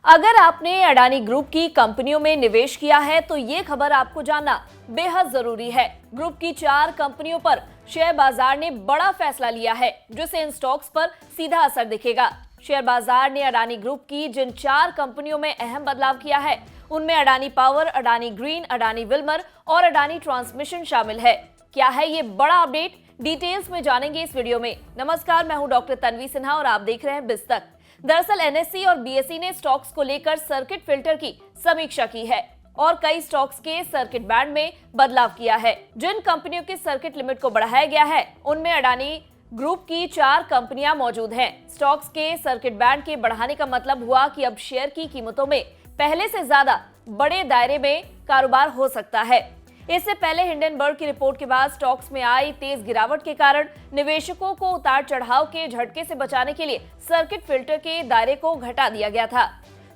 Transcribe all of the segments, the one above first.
अगर आपने अडानी ग्रुप की कंपनियों में निवेश किया है तो ये खबर आपको जानना बेहद जरूरी है। ग्रुप की 4 कंपनियों पर शेयर बाजार ने बड़ा फैसला लिया है, जिससे इन स्टॉक्स पर सीधा असर दिखेगा। शेयर बाजार ने अडानी ग्रुप की जिन 4 कंपनियों में अहम बदलाव किया है, उनमें Adani power, Adani green, Adani Wilmer और अडानी ट्रांसमिशन शामिल है। क्या है ये बड़ा अपडेट, डिटेल्स में जानेंगे इस वीडियो में। नमस्कार, मैं हूं डॉक्टर तन्वी सिन्हा और आप देख रहे हैं बिज तक। दरअसल एनएसई और बीएसई ने स्टॉक्स को लेकर सर्किट फिल्टर की समीक्षा की है और कई स्टॉक्स के सर्किट बैंड में बदलाव किया है। जिन कंपनियों के सर्किट लिमिट को बढ़ाया गया है, उनमें अडानी ग्रुप की 4 कंपनियां मौजूद हैं। स्टॉक्स के सर्किट बैंड के बढ़ाने का मतलब हुआ कि अब शेयर की कीमतों में पहले से ज्यादा बड़े दायरे में कारोबार हो सकता है। इससे पहले हिंडनबर्ग की रिपोर्ट के बाद स्टॉक्स में आई तेज गिरावट के कारण निवेशकों को उतार चढ़ाव के झटके से बचाने के लिए सर्किट फिल्टर के दायरे को घटा दिया गया था।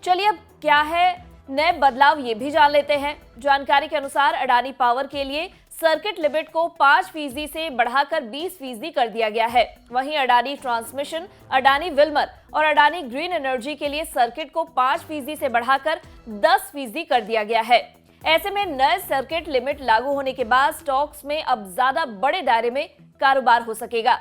चलिए अब क्या है नए बदलाव, ये भी जान लेते हैं। जानकारी के अनुसार अडानी पावर के लिए सर्किट लिमिट को 5% से बढ़ाकर 20% कर दिया गया है। वहीं अडानी ट्रांसमिशन, अडानी विल्मर और अडानी ग्रीन एनर्जी के लिए सर्किट को 5% से बढ़ाकर 10% कर दिया गया है। ऐसे में नए सर्किट लिमिट लागू होने के बाद स्टॉक्स में अब ज्यादा बड़े दायरे में कारोबार हो सकेगा।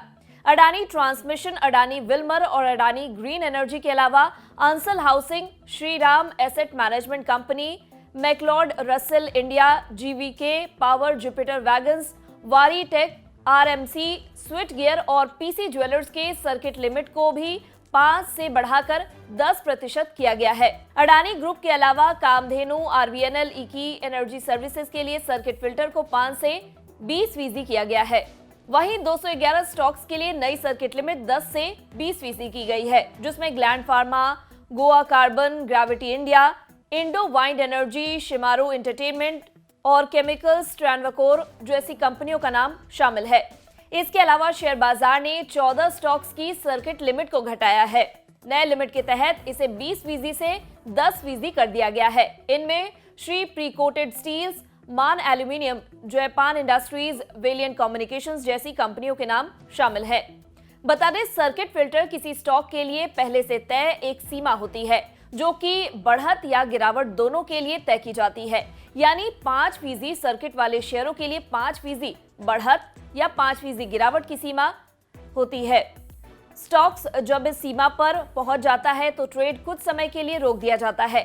अडानी ट्रांसमिशन, अडानी विल्मर और अडानी ग्रीन एनर्जी के अलावा Ansal housing, Shriram asset management company, McLeod Russel India, GVK power, Jupiter wagons, Waaree tech, RMC, switchgear और पीसी ज्वेलर्स के सर्किट लिमिट को भी 5 से बढ़ाकर 10% किया गया है। अडानी ग्रुप के अलावा कामधेनु, आरवीएनएल, इकी एनर्जी सर्विसेज के लिए सर्किट फिल्टर को 5 से 20% किया गया है। वहीं 211 स्टॉक्स के लिए नई सर्किट लिमिट 10 से 20% की गई है, जिसमें gland pharma, Goa carbon, gravity India, Indo wind energy, Shemaroo entertainment और केमिकल्स ट्रांवकोर जैसी कंपनियों का नाम शामिल है। इसके अलावा शेयर बाजार ने 14 स्टॉक्स की सर्किट लिमिट को घटाया है। नए लिमिट के तहत इसे 20% से 10% कर दिया गया है। इनमें श्री प्रीकोटेड स्टील्स, मान aluminium, Japan industries, valiant communications जैसी कंपनियों के नाम शामिल है। बता दें, सर्किट फिल्टर किसी स्टॉक के लिए पहले से तय एक सीमा होती है, जो कि बढ़त या गिरावट दोनों के लिए तय की जाती है। यानी 5% सर्किट वाले शेयरों के लिए 5% बढ़त या 5% गिरावट की सीमा होती है। स्टॉक्स जब इस सीमा पर पहुंच जाता है तो ट्रेड कुछ समय के लिए रोक दिया जाता है।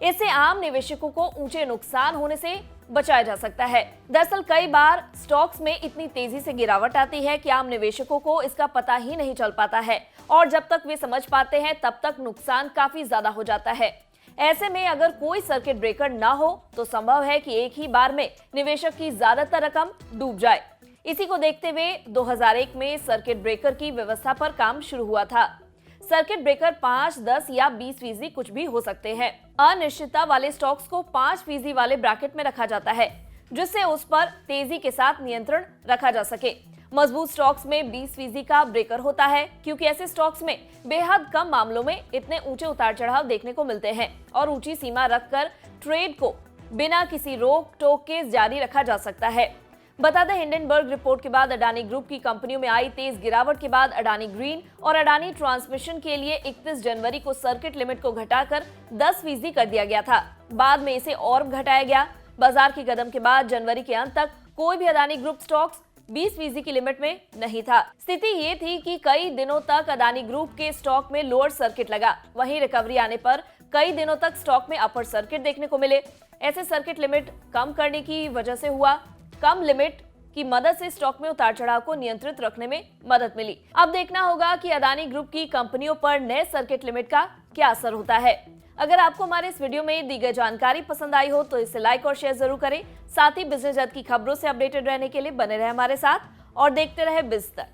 इससे आम निवेशकों को ऊंचे नुकसान होने से बचाया जा सकता है। दरअसल कई बार स्टॉक्स में इतनी तेजी से गिरावट आती है कि आम निवेशकों को इसका पता ही नहीं चल पाता है और जब तक वे समझ पाते हैं तब तक नुकसान काफी ज्यादा हो जाता है। ऐसे में अगर कोई सर्किट ब्रेकर ना हो तो संभव है कि एक ही बार में निवेशक की ज्यादातर रकम डूब जाए। इसी को देखते हुए 2001 में सर्किट ब्रेकर की व्यवस्था पर काम शुरू हुआ था। सर्किट ब्रेकर 5, 10 या 20% कुछ भी हो सकते हैं। अनिश्चितता वाले स्टॉक्स को 5% वाले ब्रैकेट में रखा जाता है, जिससे उस पर तेजी के साथ नियंत्रण रखा जा सके। मजबूत स्टॉक्स में 20% का ब्रेकर होता है, क्योंकि ऐसे स्टॉक्स में बेहद कम मामलों में इतने ऊंचे उतार चढ़ाव देखने को मिलते हैं और ऊंची सीमा रखकर ट्रेड को बिना किसी रोक टोक के जारी रखा जा सकता है। बता दें, हिंडनबर्ग रिपोर्ट के बाद अडानी ग्रुप की कंपनियों में आई तेज गिरावट के बाद अडानी ग्रीन और अडानी ट्रांसमिशन के लिए 31 जनवरी को सर्किट लिमिट को घटाकर 10% कर दिया गया था। बाद में इसे और घटाया गया। बाजार के कदम के बाद जनवरी के अंत तक कोई भी अडानी ग्रुप स्टॉक्स 20% की लिमिट में नहीं था। स्थिति ये थी कि कई दिनों तक अडानी ग्रुप के स्टॉक में लोअर सर्किट लगा। वहीं रिकवरी आने पर कई दिनों तक स्टॉक में अपर सर्किट देखने को मिले। ऐसे सर्किट लिमिट कम करने की वजह से हुआ। कम लिमिट की मदद से स्टॉक में उतार चढ़ाव को नियंत्रित रखने में मदद मिली। अब देखना होगा कि अडानी ग्रुप की कंपनियों पर नए सर्किट लिमिट का क्या असर होता है। अगर आपको हमारे इस वीडियो में दी गई जानकारी पसंद आई हो तो इसे लाइक और शेयर जरूर करें। साथ ही बिजनेस जगत की खबरों से अपडेटेड रहने के लिए बने रहे हमारे साथ और देखते रहे बिज तक।